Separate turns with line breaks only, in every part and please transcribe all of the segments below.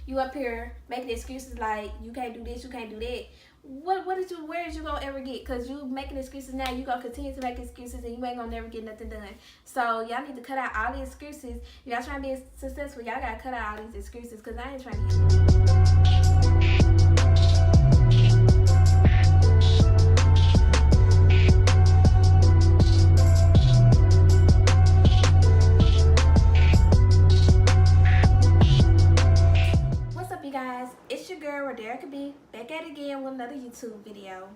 you up here making excuses like you can't do this, you can't do that. Where did you gonna ever get? Cause you making excuses now, you gonna continue to make excuses and you ain't gonna never get nothing done. So y'all need to cut out all the excuses. If y'all trying to be successful, y'all gotta cut out all these excuses. Cause I ain't trying to. What's up, you guys? It's your girl, Roderica B, back at it again with another YouTube video.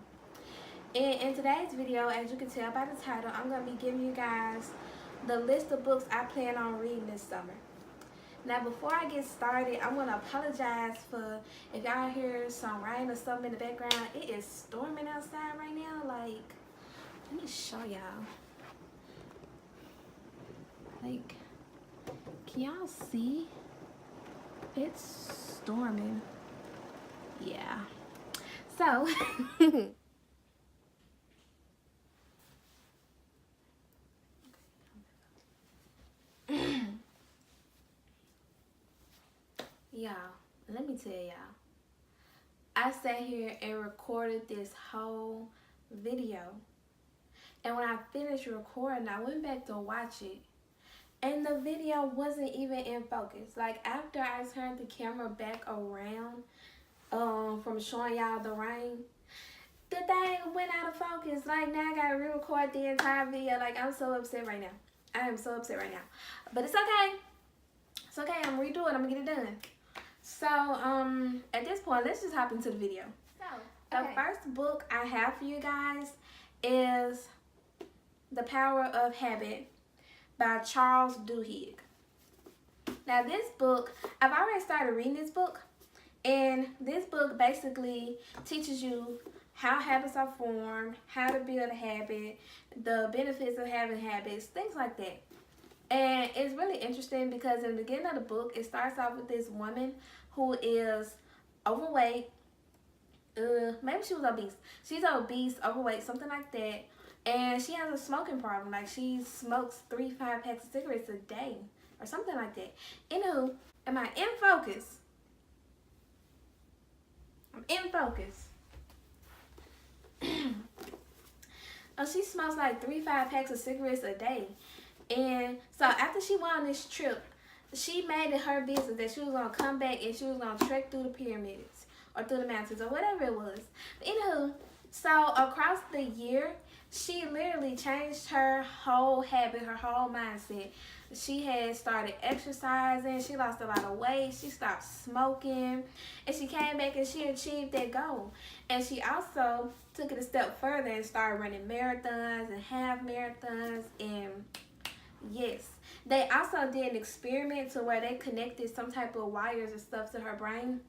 And in today's video, as you can tell by the title, I'm going to be giving you guys the list of books I plan on reading this summer. Now, before I get started, I want to apologize for if y'all hear some rain or something in the background. It is storming outside right now. Like, let me show y'all. Like, can y'all see? It's storming. Yeah. So, y'all, let me tell y'all. I sat here and recorded this whole video. And when I finished recording, I went back to watch it. And the video wasn't even in focus. Like, after I turned the camera back around from showing y'all the rain, the thing went out of focus. Like, now I gotta re-record the entire video. Like, I'm so upset right now. I am so upset right now. But it's okay. It's okay. I'm gonna redo it. I'm gonna get it done. So, at this point, let's just hop into the video. So, the first book I have for you guys is The Power of Habit by Charles Duhigg. Now, this book, I've already started reading this book, and this book basically teaches you how habits are formed, how to build a habit, the benefits of having habits, things like that. And it's really interesting because in the beginning of the book, it starts off with this woman who is overweight. Maybe she was obese. She's obese, overweight, something like that. And she has a smoking problem. Like, she smokes 3-5 packs of cigarettes a day or something like that. Anywho, am I in focus? I'm in focus. Oh, she smokes like 3-5 packs of cigarettes a day. And so after she went on this trip, she made it her business that she was going to come back and she was going to trek through the pyramids or through the mountains or whatever it was. But anywho, so across the year, she literally changed her whole habit, her whole mindset. She had started exercising. She lost a lot of weight. She stopped smoking. And she came back and she achieved that goal. And she also took it a step further and started running marathons and half marathons. And yes, they also did an experiment to where they connected some type of wires and stuff to her brain.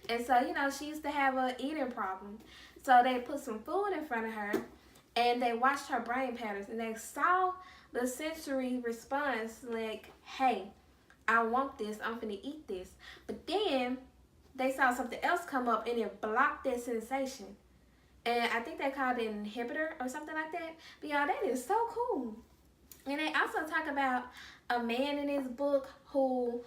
And so, you know, she used to have an eating problem. So they put some food in front of her. And they watched her brain patterns and they saw the sensory response like, hey, I want this, I'm finna eat this. But then they saw something else come up and it blocked that sensation. And I think they called it an inhibitor or something like that. But y'all, that is so cool. And they also talk about a man in this book who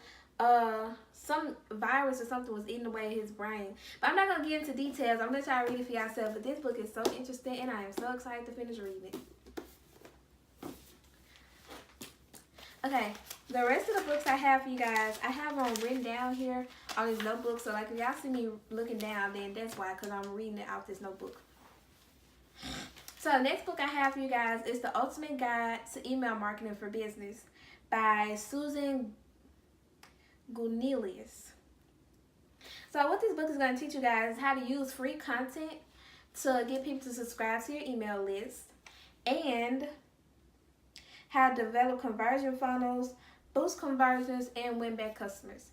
some virus or something was eating away his brain. But I'm not going to get into details. I'm going to let y'all read it for yourself. But this book is so interesting and I am so excited to finish reading it. Okay, the rest of the books I have for you guys, I have them written down here on this notebook. So like if y'all see me looking down, then that's why, because I'm reading it out this notebook. So the next book I have for you guys is The Ultimate Guide to Email Marketing for Business by Susan Gunelius. So what this book is going to teach you guys is how to use free content to get people to subscribe to your email list and how to develop conversion funnels, boost conversions, and win back customers.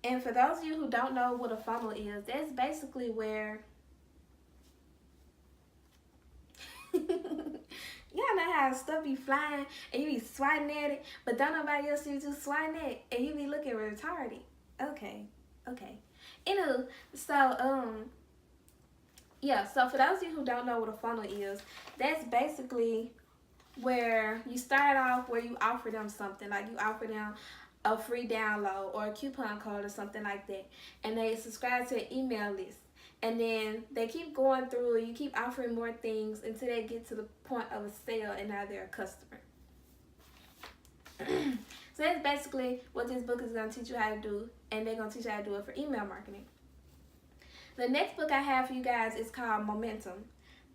And for those of you who don't know what a funnel is, that's basically where y'all know how stuff be flying and you be swatting at it, but don't nobody else see you swatting at it and you be looking retarded. Okay. Anywho, so yeah, so for those of you who don't know what a funnel is, that's basically where you start off where you offer them something. Like you offer them a free download or a coupon code or something like that, and they subscribe to an email list. And then they keep going through, you keep offering more things until they get to the point of a sale and now they're a customer. So that's basically what this book is going to teach you how to do, and they're going to teach you how to do it for email marketing. The next book I have for you guys is called Momentum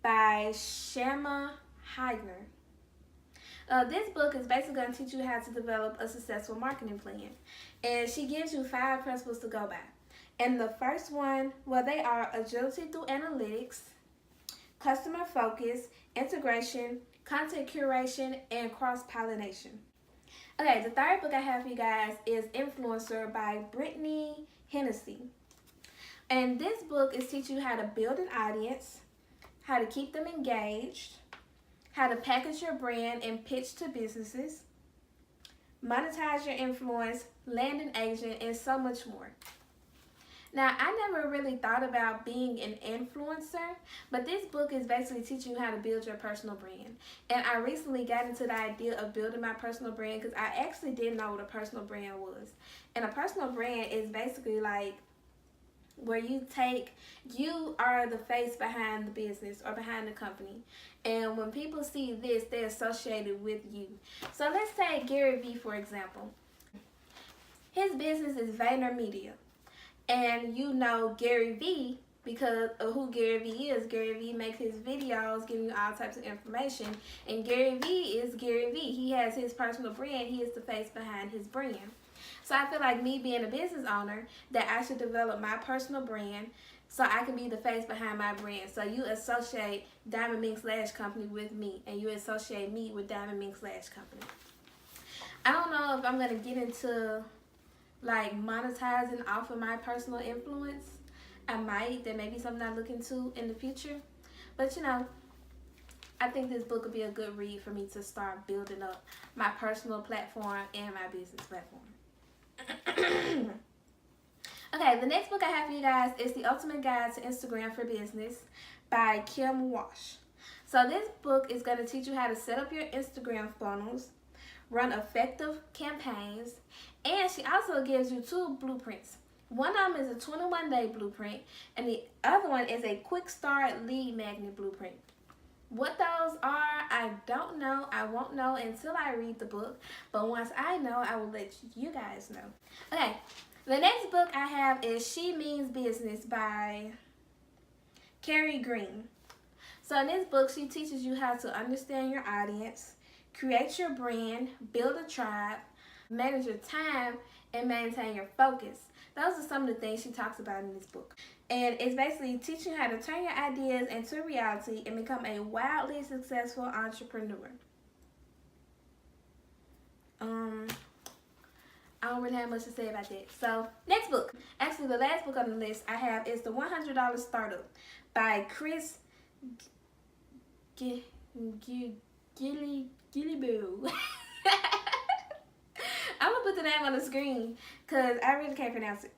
by Shama Heidner. This book is basically going to teach you how to develop a successful marketing plan. And she gives you 5 principles to go by. And the first one, well, they are agility through analytics, customer focus, integration, content curation, and cross-pollination. Okay, the third book I have for you guys is Influencer by Brittany Hennessy. And this book is teaching you how to build an audience, how to keep them engaged, how to package your brand and pitch to businesses, monetize your influence, land an agent, and so much more. Now, I never really thought about being an influencer, but this book is basically teaching you how to build your personal brand. And I recently got into the idea of building my personal brand because I actually didn't know what a personal brand was. And a personal brand is basically like where you are the face behind the business or behind the company. And when people see this, they're associated with you. So let's say Gary Vee, for example. His business is VaynerMedia. And you know Gary Vee because of who Gary Vee is. Gary Vee makes his videos giving you all types of information. And Gary Vee is Gary Vee. He has his personal brand. He is the face behind his brand. So I feel like me being a business owner, that I should develop my personal brand so I can be the face behind my brand. So you associate Diamond Mink Lash Company with me, and you associate me with Diamond Mink Lash Company. I don't know if I'm going to get into like monetizing off of my personal influence. I might. That may be something I look into in the future. But you know, I think this book would be a good read for me to start building up my personal platform and my business platform. Okay, the next book I have for you guys is The Ultimate Guide to Instagram for Business by Kim Walsh. So this book is going to teach you how to set up your Instagram funnels, run effective campaigns, and she also gives you 2 blueprints. One of them is a 21-day blueprint, and the other one is a quick start lead magnet blueprint. What those are, I don't know. I won't know until I read the book. But once I know, I will let you guys know. Okay, the next book I have is She Means Business by Carrie Green. So in this book, she teaches you how to understand your audience, create your brand, build a tribe, manage your time, and maintain your focus. Those are some of the things she talks about in this book. And it's basically teaching you how to turn your ideas into reality and become a wildly successful entrepreneur. I don't really have much to say about that. So, next book. Actually, the last book on the list I have is The $100 Startup by Chris Gilliboo. I'm going to put the name on the screen because I really can't pronounce it.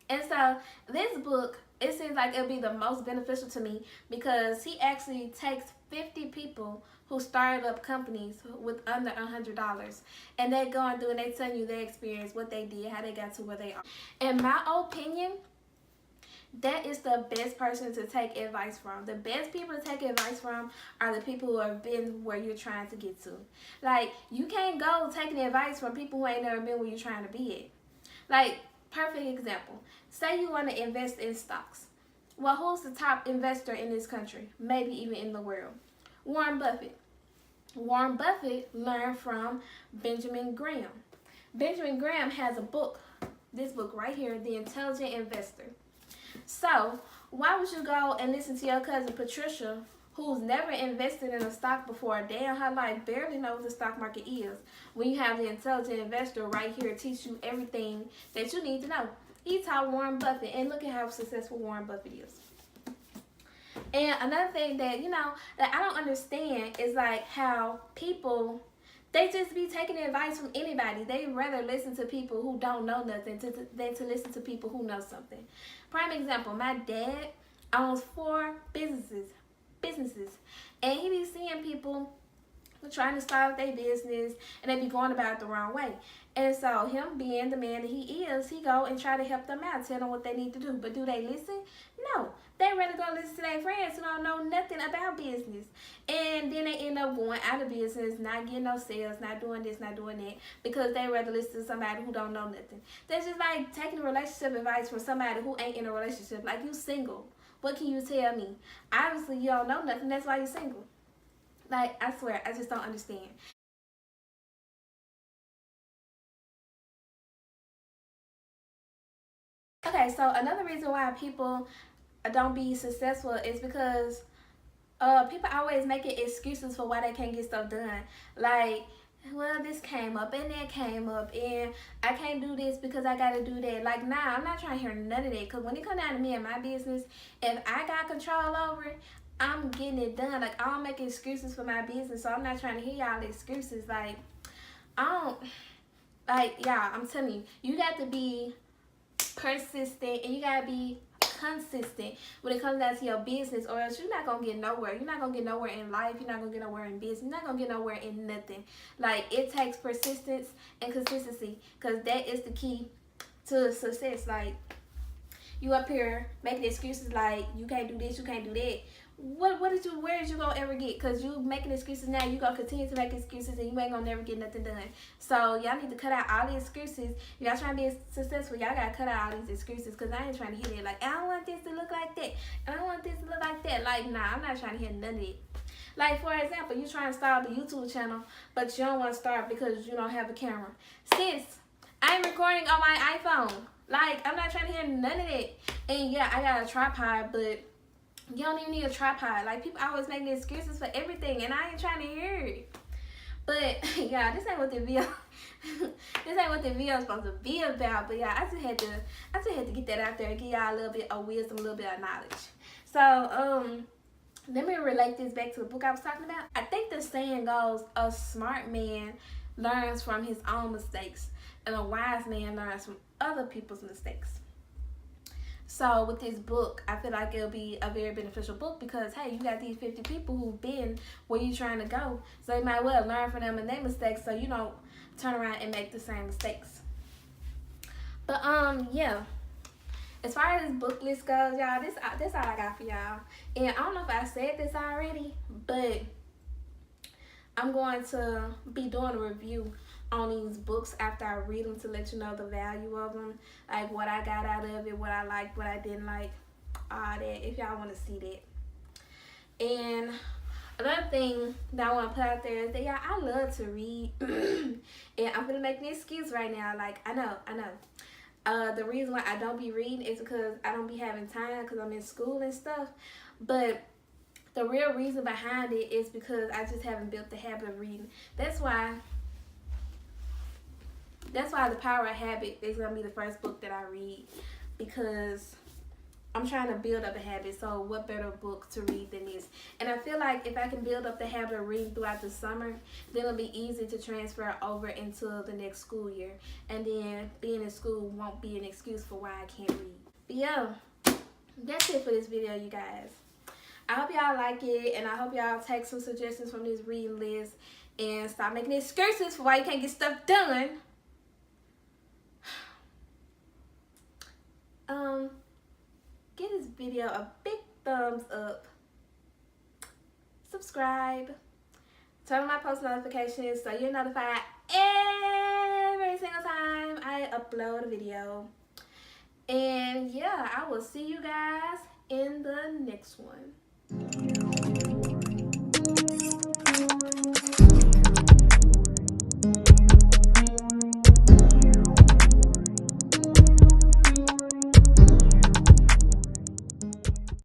And so this book, it seems like it'll be the most beneficial to me because he actually takes 50 people who started up companies with under $100, and they're going through and they tell you their experience, what they did, how they got to where they are. In my opinion, that is the best person to take advice from. The best people to take advice from are the people who have been where you're trying to get to. Like, you can't go taking advice from people who ain't never been where you're trying to be at. Like, perfect example. Say you want to invest in stocks. Well, who's the top investor in this country? Maybe even in the world? Warren Buffett. Warren Buffett learned from Benjamin Graham. Benjamin Graham has a book, this book right here, The Intelligent Investor. So, why would you go and listen to your cousin Patricia, who's never invested in a stock before a day in her life, barely knows what the stock market is, when you have the Intelligent Investor right here to teach you everything that you need to know? He taught Warren Buffett, and look at how successful Warren Buffett is. And another thing that, that I don't understand is like how people, they just be taking advice from anybody. They rather listen to people who don't know nothing than to listen to people who know something. Prime example, my dad owns 4 businesses, and he be seeing people trying to start their business, and they be going about it the wrong way. And so him being the man that he is, he go and try to help them out, tell them what they need to do. But do they listen? No. They rather go listen to their friends who don't know nothing about business. And then they end up going out of business, not getting no sales, not doing this, not doing that, because they rather listen to somebody who don't know nothing. That's just like taking relationship advice from somebody who ain't in a relationship. Like, you single. What can you tell me? Obviously, you don't know nothing. That's why you're single. Like, I swear, I just don't understand. Okay, so another reason why people don't be successful is because people always making excuses for why they can't get stuff done. Like, well, this came up and that came up, and I can't do this because I gotta do that. Like, nah, I'm not trying to hear none of that. Cause when it come down to me and my business, if I got control over it, I'm getting it done. Like, I don't make excuses for my business, so I'm not trying to hear y'all excuses. Like, I don't. Like, yeah, I'm telling you, you got to be persistent and you gotta be consistent when it comes down to your business, or else you're not gonna get nowhere. You're not gonna get nowhere in life. You're not gonna get nowhere in business. You're not gonna get nowhere in nothing. Like, it takes persistence and consistency, because that is the key to success. Like, you up here making excuses like you can't do this, you can't do that. Where did you gonna ever get? Cause you making excuses now, you gonna continue to make excuses and you ain't gonna never get nothing done. So y'all need to cut out all the excuses. Y'all trying to be successful, y'all gotta cut out all these excuses, cause I ain't trying to hear that. Like, I don't want this to look like that, and I don't want this to look like that. Like, nah, I'm not trying to hear none of it. Like, for example, you trying to start a YouTube channel, but you don't want to start because you don't have a camera. Sis, I'm recording on my iPhone. Like, I'm not trying to hear none of that. And yeah, I got a tripod, but you don't even need a tripod. Like, people always making excuses for everything, and I ain't trying to hear it. But yeah, this ain't what the video this ain't what the video is supposed to be about. But yeah, I just had to get that out there and give y'all a little bit of wisdom, a little bit of knowledge. So let me relate this back to the book I was talking about. I think the saying goes, a smart man learns from his own mistakes, and a wise man learns from other people's mistakes. So with this book, I feel like it'll be a very beneficial book, because, hey, you got these 50 people who've been where you're trying to go. So you might well learn from them and their mistakes, so you don't turn around and make the same mistakes. But yeah. As far as this book list goes, y'all, this all I got for y'all. And I don't know if I said this already, but I'm going to be doing a review on these books after I read them, to let you know the value of them, like what I got out of it, what I liked, what I didn't like, all that, if y'all want to see that. And another thing that I want to put out there is that, y'all, I love to read. And I'm going to make an excuse right now. Like, I know. The reason why I don't be reading is because I don't be having time, because I'm in school and stuff. But the real reason behind it is because I just haven't built the habit of reading. That's why The Power of Habit is going to be the first book that I read, because I'm trying to build up a habit. So what better book to read than this? And I feel like if I can build up the habit of reading throughout the summer, then it'll be easy to transfer over into the next school year. And then being in school won't be an excuse for why I can't read. But yeah, that's it for this video, you guys. I hope y'all like it, and I hope y'all take some suggestions from this reading list and stop making excuses for why you can't get stuff done. Give this video a big thumbs up, subscribe, turn on my post notifications so you're notified every single time I upload a video. And yeah, I will see you guys in the next one.